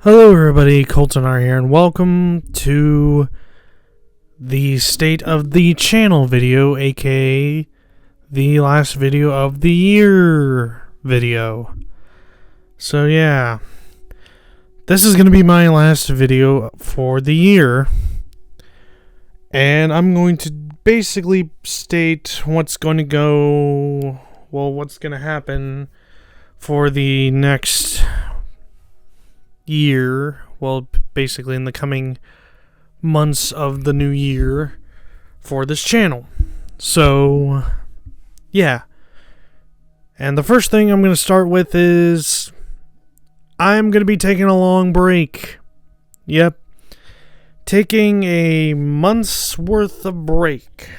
Hello everybody, Coltonar here, and welcome to the State of the Channel video, aka the last video of the year video. So yeah, this is going to be my last video for the year, and I'm going to basically state what's going to happen for the next year, basically in the coming months of the new year for this channel. So yeah, and the first thing I'm going to start with is I'm going to be taking a long break. Yep, taking a month's worth of break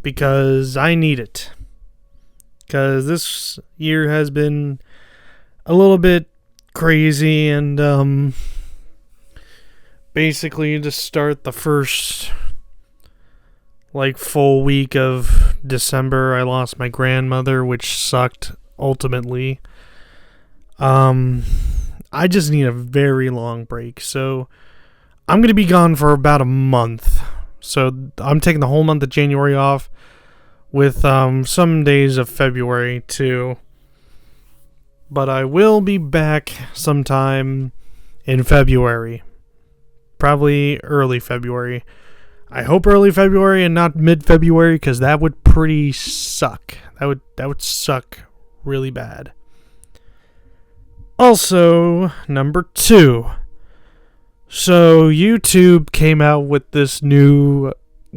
because I need it, because this year has been a little bit crazy, and basically to start the first full week of December, I lost my grandmother, which sucked ultimately. I just need a very long break, so I'm gonna be gone for about a month. So I'm taking the whole month of January off, with some days of February too. But I will be back sometime in February. Probably early February. I hope early February and not mid-February, because that would pretty suck. That would suck really bad. Also, number 2. So, YouTube came out with this new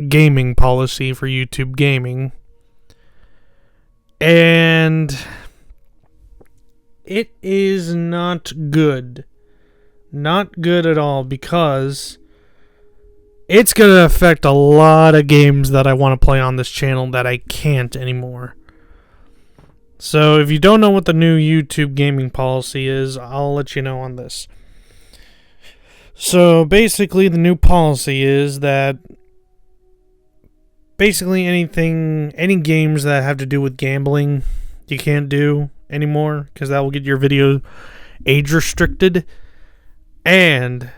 gaming policy for YouTube Gaming. And it is not good. Not good at all, because it's going to affect a lot of games that I want to play on this channel that I can't anymore. So if you don't know what the new YouTube gaming policy is, I'll let you know on this. So basically the new policy is that basically any games that have to do with gambling, you can't do anymore, because that will get your video age restricted. And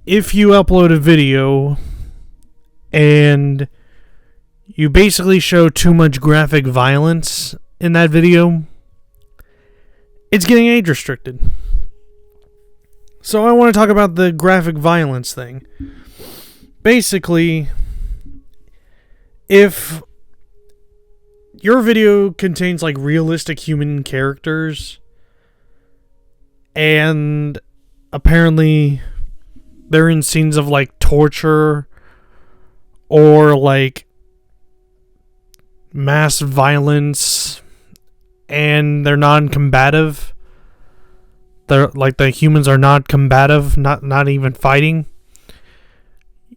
if you upload a video and you basically show too much graphic violence in that video, it's getting age restricted. So I want to talk about the graphic violence thing. Basically, if your video contains realistic human characters, and apparently they're in scenes of torture or mass violence, and they're non-combative, they're the humans are not combative, not even fighting,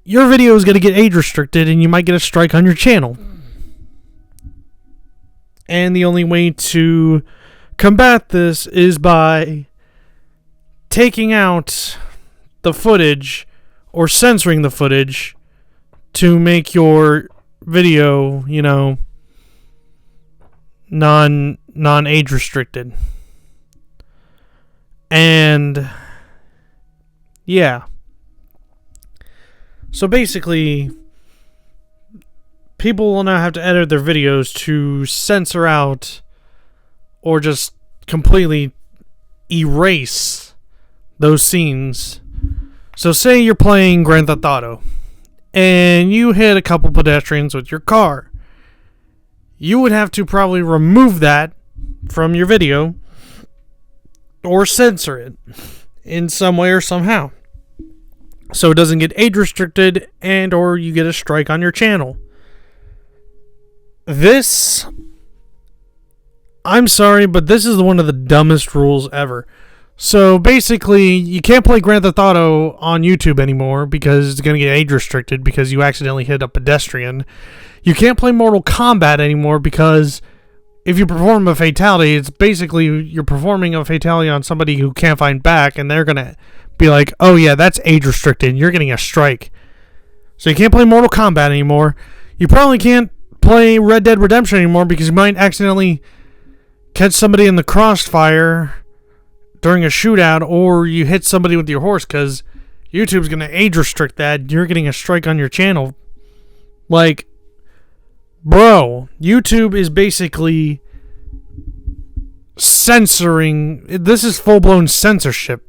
your video is going to get age restricted and you might get a strike on your channel. And the only way to combat this is by taking out the footage or censoring the footage to make your video, non-age restricted. And yeah. So basically, people will now have to edit their videos to censor out or just completely erase those scenes. So say you're playing Grand Theft Auto and you hit a couple pedestrians with your car. You would have to probably remove that from your video or censor it in some way or somehow, so it doesn't get age restricted and or you get a strike on your channel. This, I'm sorry, but this is one of the dumbest rules ever. So basically, you can't play Grand Theft Auto on YouTube anymore because it's going to get age restricted because you accidentally hit a pedestrian. You can't play Mortal Kombat anymore because if you perform a fatality, it's basically you're performing a fatality on somebody who can't fight back, and they're going to be like, oh yeah, that's age restricted, and you're getting a strike. So you can't play Mortal Kombat anymore. You probably can't play Red Dead Redemption anymore because you might accidentally catch somebody in the crossfire during a shootout or you hit somebody with your horse, because YouTube's going to age restrict that. You're getting a strike on your channel. Like, bro, YouTube is basically censoring. This is full-blown censorship.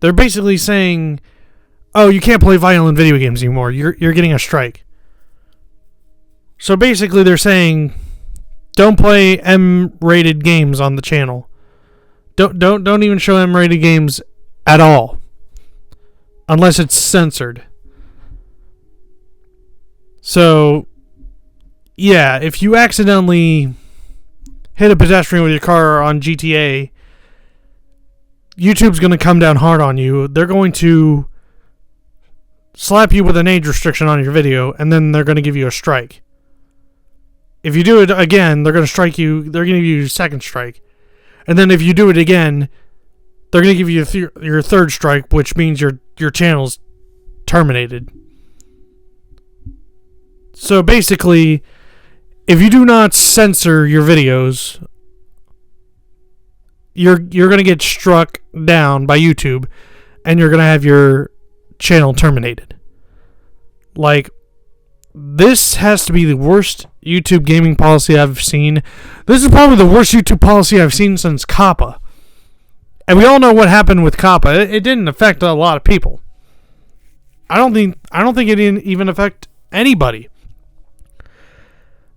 They're basically saying, oh, you can't play violent video games anymore. You're getting a strike. So basically they're saying, don't play M-rated games on the channel. Don't even show M-rated games at all, unless it's censored. So, yeah, if you accidentally hit a pedestrian with your car on GTA, YouTube's going to come down hard on you. They're going to slap you with an age restriction on your video, and then they're going to give you a strike. If you do it again, they're going to strike you. They're going to give you your second strike. And then if you do it again, they're going to give you your third strike, which means your channel's terminated. So basically, if you do not censor your videos, you're going to get struck down by YouTube, and you're going to have your channel terminated. Like, this has to be the worst YouTube gaming policy I've seen. This is probably the worst YouTube policy I've seen since COPPA. And we all know what happened with COPPA. It didn't affect a lot of people. I don't think it didn't even affect anybody.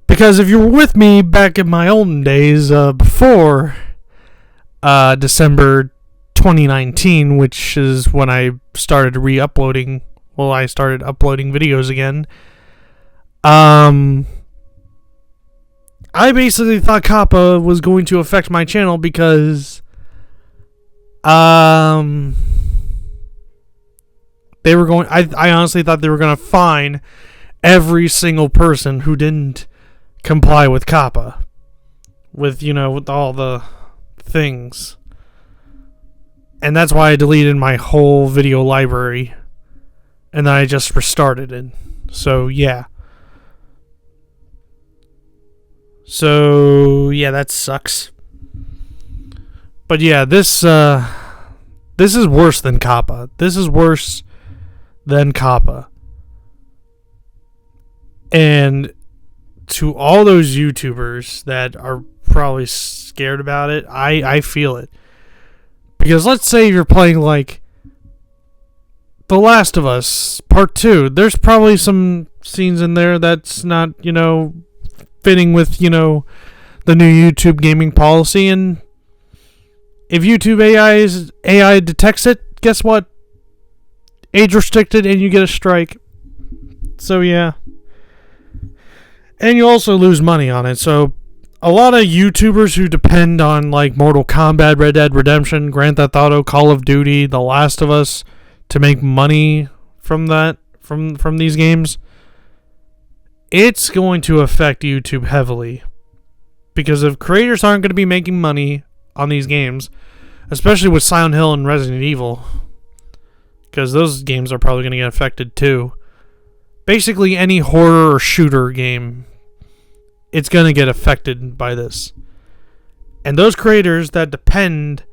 Because if you were with me back in my olden days, before December 2019, which is when I started re-uploading, I started uploading videos again. I basically thought COPPA was going to affect my channel because they were going. I honestly thought they were going to fine every single person who didn't comply with COPPA, with all the things, and that's why I deleted my whole video library, and then I just restarted it. So yeah. So yeah, that sucks. But yeah, this is worse than COPPA. This is worse than COPPA. And to all those YouTubers that are probably scared about it, I feel it. Because let's say you're playing like The Last of Us Part 2. There's probably some scenes in there that's not, fitting with, the new YouTube gaming policy, and if YouTube AI detects it, guess what? Age restricted, and you get a strike. So yeah. And you also lose money on it. So a lot of YouTubers who depend on like Mortal Kombat, Red Dead Redemption, Grand Theft Auto, Call of Duty, The Last of Us to make money from that, from these games, it's going to affect YouTube heavily. Because if creators aren't going to be making money on these games, especially with Silent Hill and Resident Evil, because those games are probably going to get affected too. Basically any horror or shooter game, it's going to get affected by this. And those creators that depend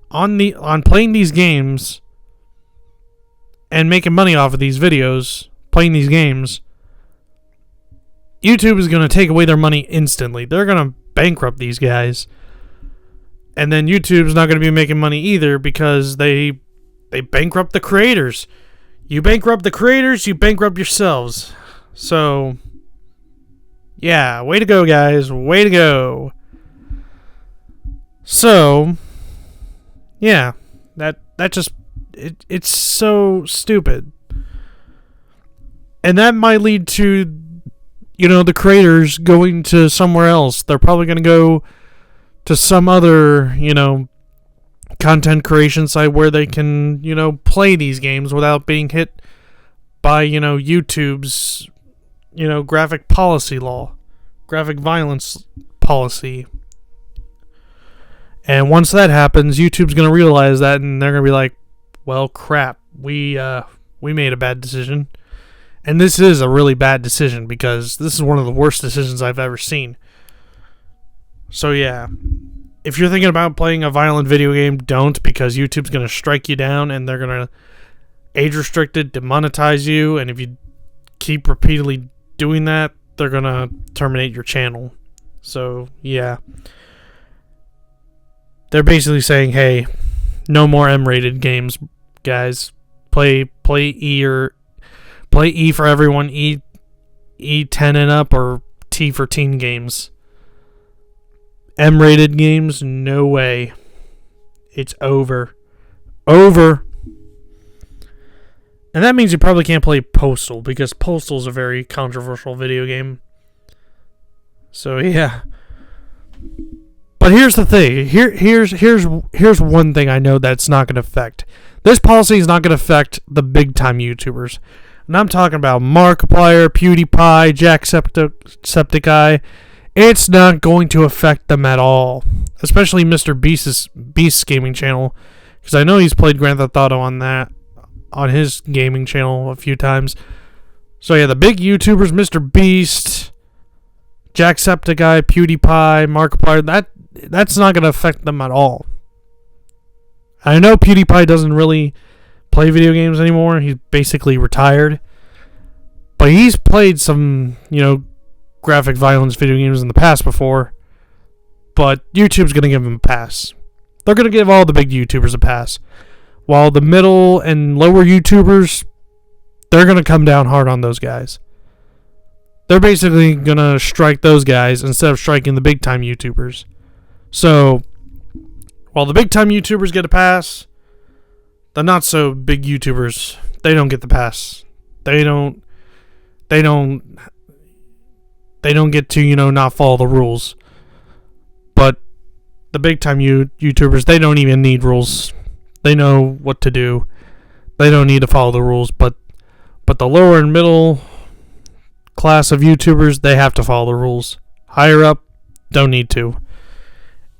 on playing these games and making money off of these videos, playing these games, YouTube is going to take away their money instantly. They're going to bankrupt these guys. And then YouTube's not going to be making money either because they bankrupt the creators. You bankrupt the creators, you bankrupt yourselves. So, yeah, way to go, guys. Way to go. So, yeah, that just, it's so stupid. And that might lead to, the creators going to somewhere else. They're probably going to go to some other, content creation site where they can, play these games without being hit by, YouTube's, graphic policy law, graphic violence policy. And once that happens, YouTube's going to realize that, and they're going to be like, well, crap, we made a bad decision. And this is a really bad decision because this is one of the worst decisions I've ever seen. So yeah, if you're thinking about playing a violent video game, don't, because YouTube's going to strike you down and they're going to age restrict it, demonetize you, and if you keep repeatedly doing that, they're going to terminate your channel. So, yeah. They're basically saying, hey, no more M-rated games, guys. Play E, or play E for everyone, E10 and up, or T for teen games. M-rated games, no way. It's over. Over. And that means you probably can't play Postal, because Postal's a very controversial video game. So, yeah. But here's the thing. Here's one thing I know that's not going to affect. This policy is not going to affect the big-time YouTubers. And I'm talking about Markiplier, PewDiePie, Jacksepticeye. It's not going to affect them at all. Especially Mr. Beast's gaming channel. Because I know he's played Grand Theft Auto on his gaming channel a few times. So yeah, the big YouTubers, Mr. Beast, Jacksepticeye, PewDiePie, Markiplier, that's not going to affect them at all. I know PewDiePie doesn't really play video games anymore. He's basically retired. But he's played some, graphic violence video games in the past before. But YouTube's going to give him a pass. They're going to give all the big YouTubers a pass. While the middle and lower YouTubers, they're going to come down hard on those guys. They're basically going to strike those guys instead of striking the big time YouTubers. So, while the big time YouTubers get a pass, the not so big YouTubers, they don't get the pass. They don't get to, not follow the rules. But the big time YouTubers, they don't even need rules. They know what to do. They don't need to follow the rules. But the lower and middle class of YouTubers, they have to follow the rules. Higher up, don't need to.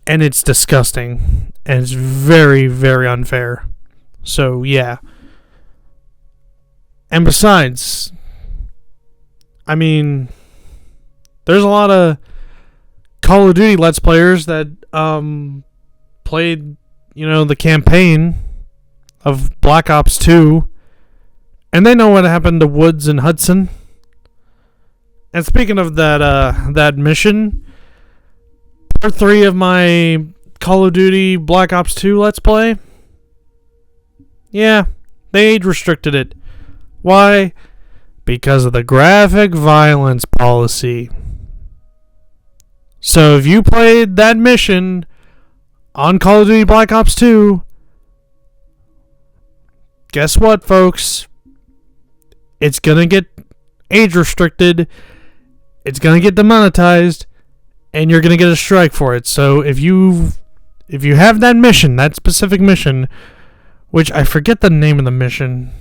And it's disgusting. And it's very, very unfair. So, yeah. And besides, I mean, there's a lot of Call of Duty Let's Players that played, the campaign of Black Ops 2, and they know what happened to Woods and Hudson. And speaking of that mission, part 3 of my Call of Duty Black Ops 2 Let's Play, yeah, they age restricted it. Why? Because of the graphic violence policy. So if you played that mission on Call of Duty Black Ops 2, guess what, folks? It's going to get age restricted, it's going to get demonetized, and you're going to get a strike for it. So if you have that mission, that specific mission, which I forget the name of the mission.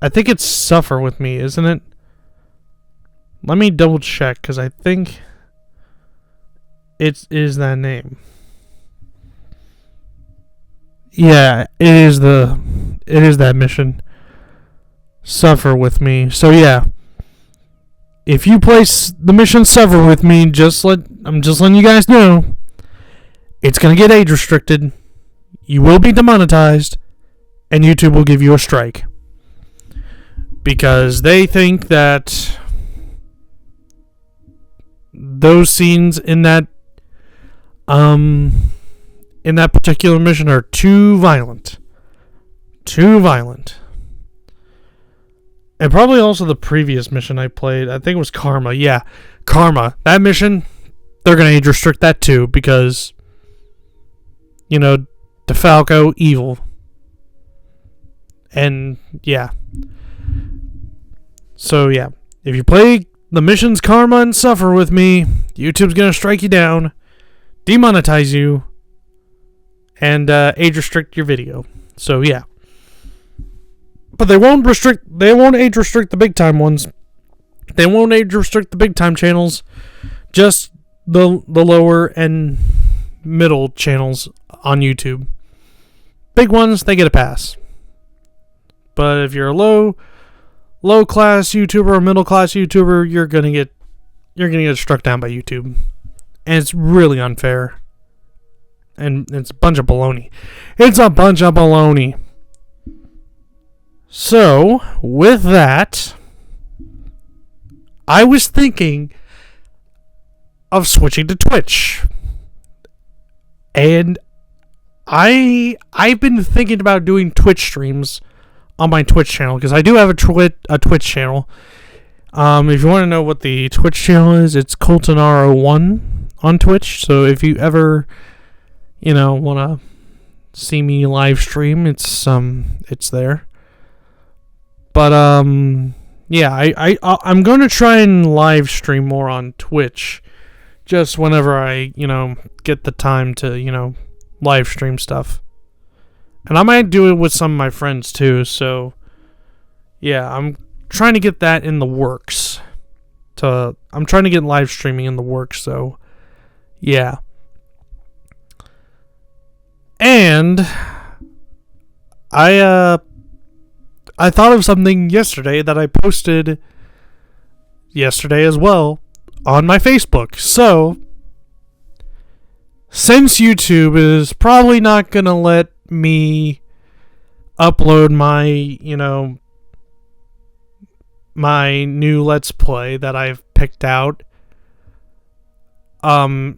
I think it's Suffer With Me, isn't it? Let me double check, because I think it is that name. Yeah, it is that mission. Suffer With Me. So yeah, if you place the mission Suffer With Me, I'm just letting you guys know, it's gonna get age restricted. You will be demonetized, and YouTube will give you a strike because they think that those scenes in that particular mission are too violent. Too violent. And probably also the previous mission I played. I think it was Karma. Yeah, Karma. That mission, they're going to age restrict that too because, DeFalco, evil. And, yeah. So, yeah. If you play the missions Karma and Suffer With Me, YouTube's going to strike you down, demonetize you, and age restrict your video. So, yeah. But they won't age restrict the big time ones. They won't age restrict the big time channels. Just the lower and middle channels on YouTube. Big ones, they get a pass. But if you're a low class YouTuber or middle class YouTuber, you're gonna get struck down by YouTube. And it's really unfair. and it's a bunch of baloney. It's a bunch of baloney. So, with that, I was thinking of switching to Twitch. And I've been thinking about doing Twitch streams on my Twitch channel, because I do have a Twitch channel. If you want to know what the Twitch channel is, it's Coltonaro1 on Twitch. So if you ever, want to see me live stream, it's there. But yeah, I'm going to try and live stream more on Twitch, just whenever I get the time to live stream stuff. And I might do it with some of my friends too. So yeah, I'm trying to get that in the works. I'm trying to get live streaming in the works. So yeah. And I thought of something yesterday that I posted yesterday as well on my Facebook. So, since YouTube is probably not going to let me upload my new Let's Play that I've picked out, they're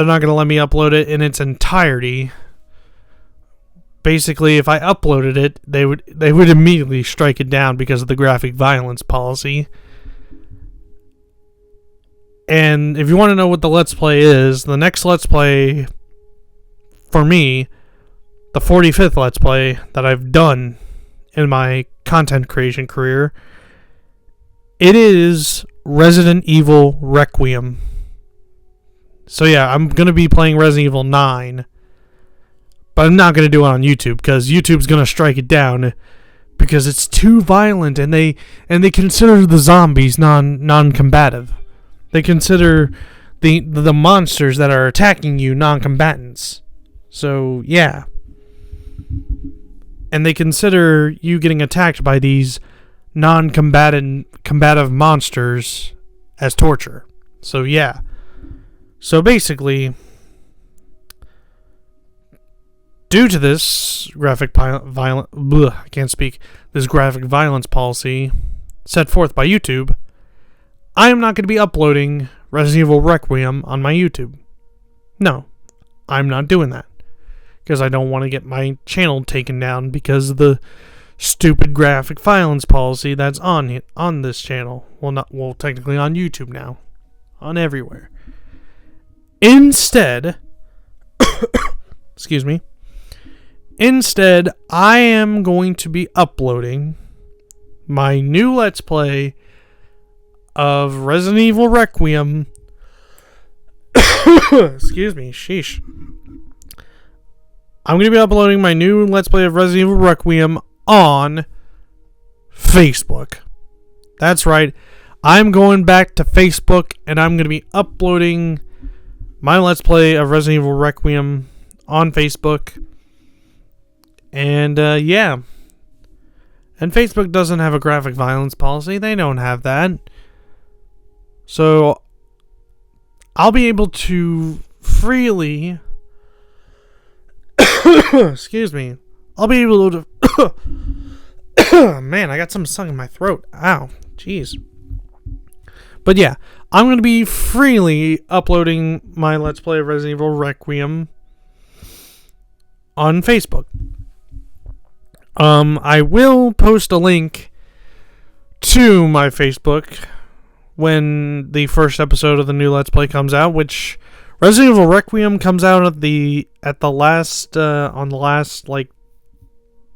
not going to let me upload it in its entirety. Basically, if I uploaded it, they would immediately strike it down because of the graphic violence policy. And if you want to know what the Let's Play is, the next Let's Play, for me, the 45th Let's Play that I've done in my content creation career, it is Resident Evil Requiem. So yeah, I'm going to be playing Resident Evil 9. But I'm not going to do it on YouTube, because YouTube's going to strike it down because it's too violent, and they consider the zombies non-combative. They consider the monsters that are attacking you non-combatants. So, yeah. And they consider you getting attacked by these combative monsters as torture. So, yeah. So, basically, due to this graphic violence policy set forth by YouTube, I am not going to be uploading Resident Evil Requiem on my YouTube. No, I'm not doing that, because I don't want to get my channel taken down because of the stupid graphic violence policy that's on this channel. Well, technically on YouTube now, on everywhere. Instead, excuse me. Instead, I am going to be uploading my new Let's Play of Resident Evil Requiem. Excuse me, sheesh. I'm going to be uploading my new Let's Play of Resident Evil Requiem on Facebook. That's right. I'm going back to Facebook, and I'm going to be uploading my Let's Play of Resident Evil Requiem on Facebook. And, yeah. And Facebook doesn't have a graphic violence policy. They don't have that. So, I'll be able to freely... excuse me. I'll be able to... Man, I got something stuck in my throat. Ow. Jeez. But yeah, I'm going to be freely uploading my Let's Play of Resident Evil Requiem on Facebook. I will post a link to my Facebook when the first episode of the new Let's Play comes out, which Resident Evil Requiem comes out on the last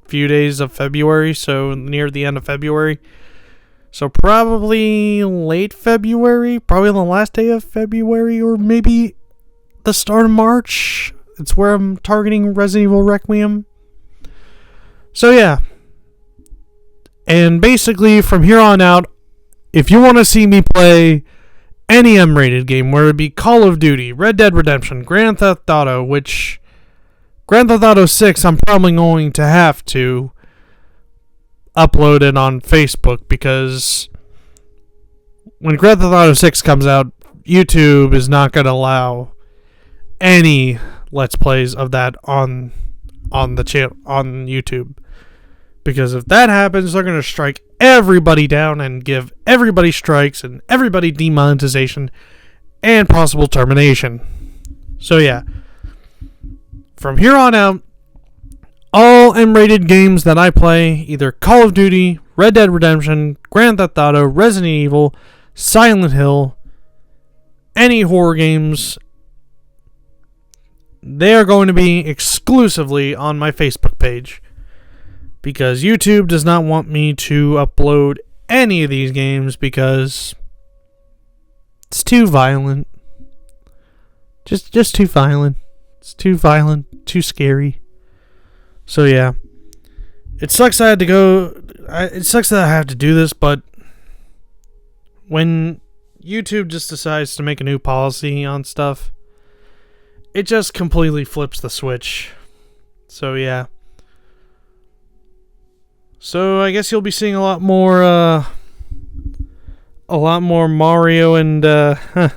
few days of February, so near the end of February. So probably late February, probably the last day of February, or maybe the start of March. It's where I'm targeting Resident Evil Requiem. So yeah. And basically, from here on out, if you want to see me play any M-rated game, whether it be Call of Duty, Red Dead Redemption, Grand Theft Auto, which Grand Theft Auto 6 I'm probably going to have to upload it on Facebook, because when Grand Theft Auto 6 comes out, YouTube is not going to allow any Let's Plays of that on the channel on YouTube. Because if that happens, they're going to strike everybody down and give everybody strikes and everybody demonetization and possible termination. So yeah, from here on out, all M-rated games that I play, either Call of Duty, Red Dead Redemption, Grand Theft Auto, Resident Evil, Silent Hill, any horror games, they are going to be exclusively on my Facebook page. Because YouTube does not want me to upload any of these games because it's too violent. Just too violent. It's too violent, too scary. So yeah, it sucks I had to go. It sucks that I have to do this, but when YouTube just decides to make a new policy on stuff, it just completely flips the switch. So yeah. So I guess you'll be seeing a lot more Mario and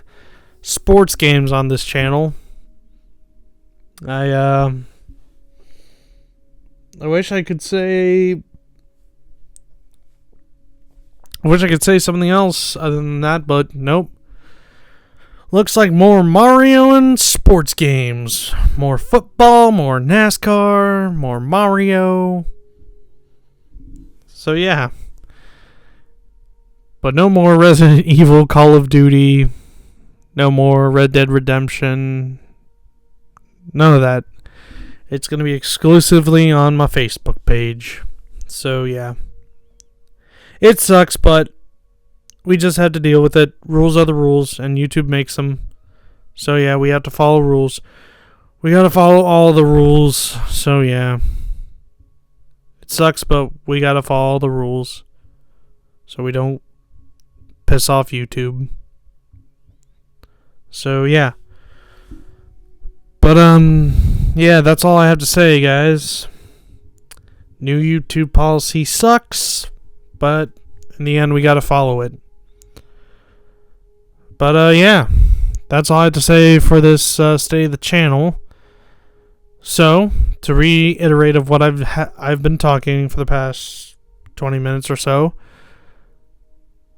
sports games on this channel. I wish I could say something else other than that, but nope. Looks like more Mario and sports games. More football, more NASCAR, more Mario. So yeah. But no more Resident Evil, Call of Duty. No more Red Dead Redemption. None of that. It's going to be exclusively on my Facebook page. So, yeah. It sucks, but we just had to deal with it. Rules are the rules, and YouTube makes them. So, yeah, we have to follow rules. We got to follow all the rules. So, yeah. It sucks, but we got to follow the rules. So we don't piss off YouTube. So, yeah. But, yeah, that's all I have to say, guys. New YouTube policy sucks, but in the end, we gotta follow it. But, yeah, that's all I have to say for this State of the Channel. So, to reiterate of what I've been talking for the past 20 minutes or so.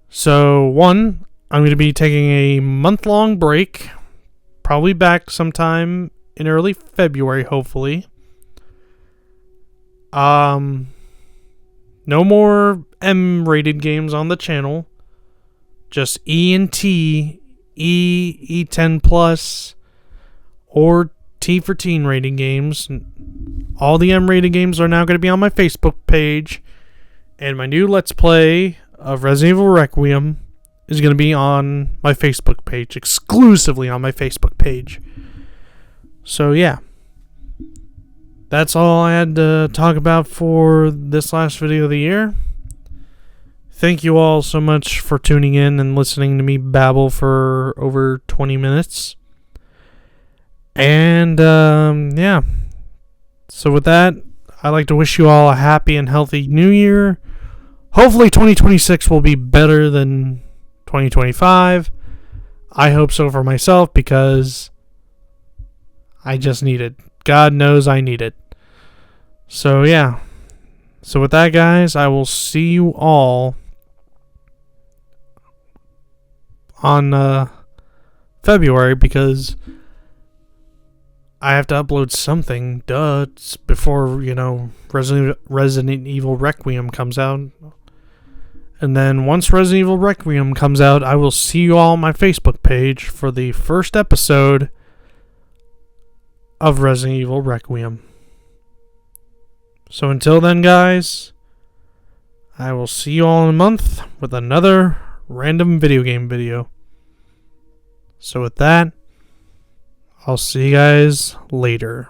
So, one, I'm going to be taking a month-long break. Probably back sometime in early February, hopefully. No more M-rated games on the channel. Just E and T, E10 Plus, or T for Teen rating games. All the M-rated games are now going to be on my Facebook page. And my new Let's Play of Resident Evil Requiem is going to be on my Facebook page. Exclusively on my Facebook page. So, yeah. That's all I had to talk about for this last video of the year. Thank you all so much for tuning in and listening to me babble for over 20 minutes. And, yeah. So with that, I'd like to wish you all a happy and healthy new year. Hopefully 2026 will be better than 2025. I hope so for myself because I just need it. God knows I need it. So, yeah. So with that, guys, I will see you all on February because I have to upload something, before, Resident Evil Requiem comes out. And then once Resident Evil Requiem comes out, I will see you all on my Facebook page for the first episode of Resident Evil Requiem. So until then, guys, I will see you all in a month with another random video game video. So with that, I'll see you guys later.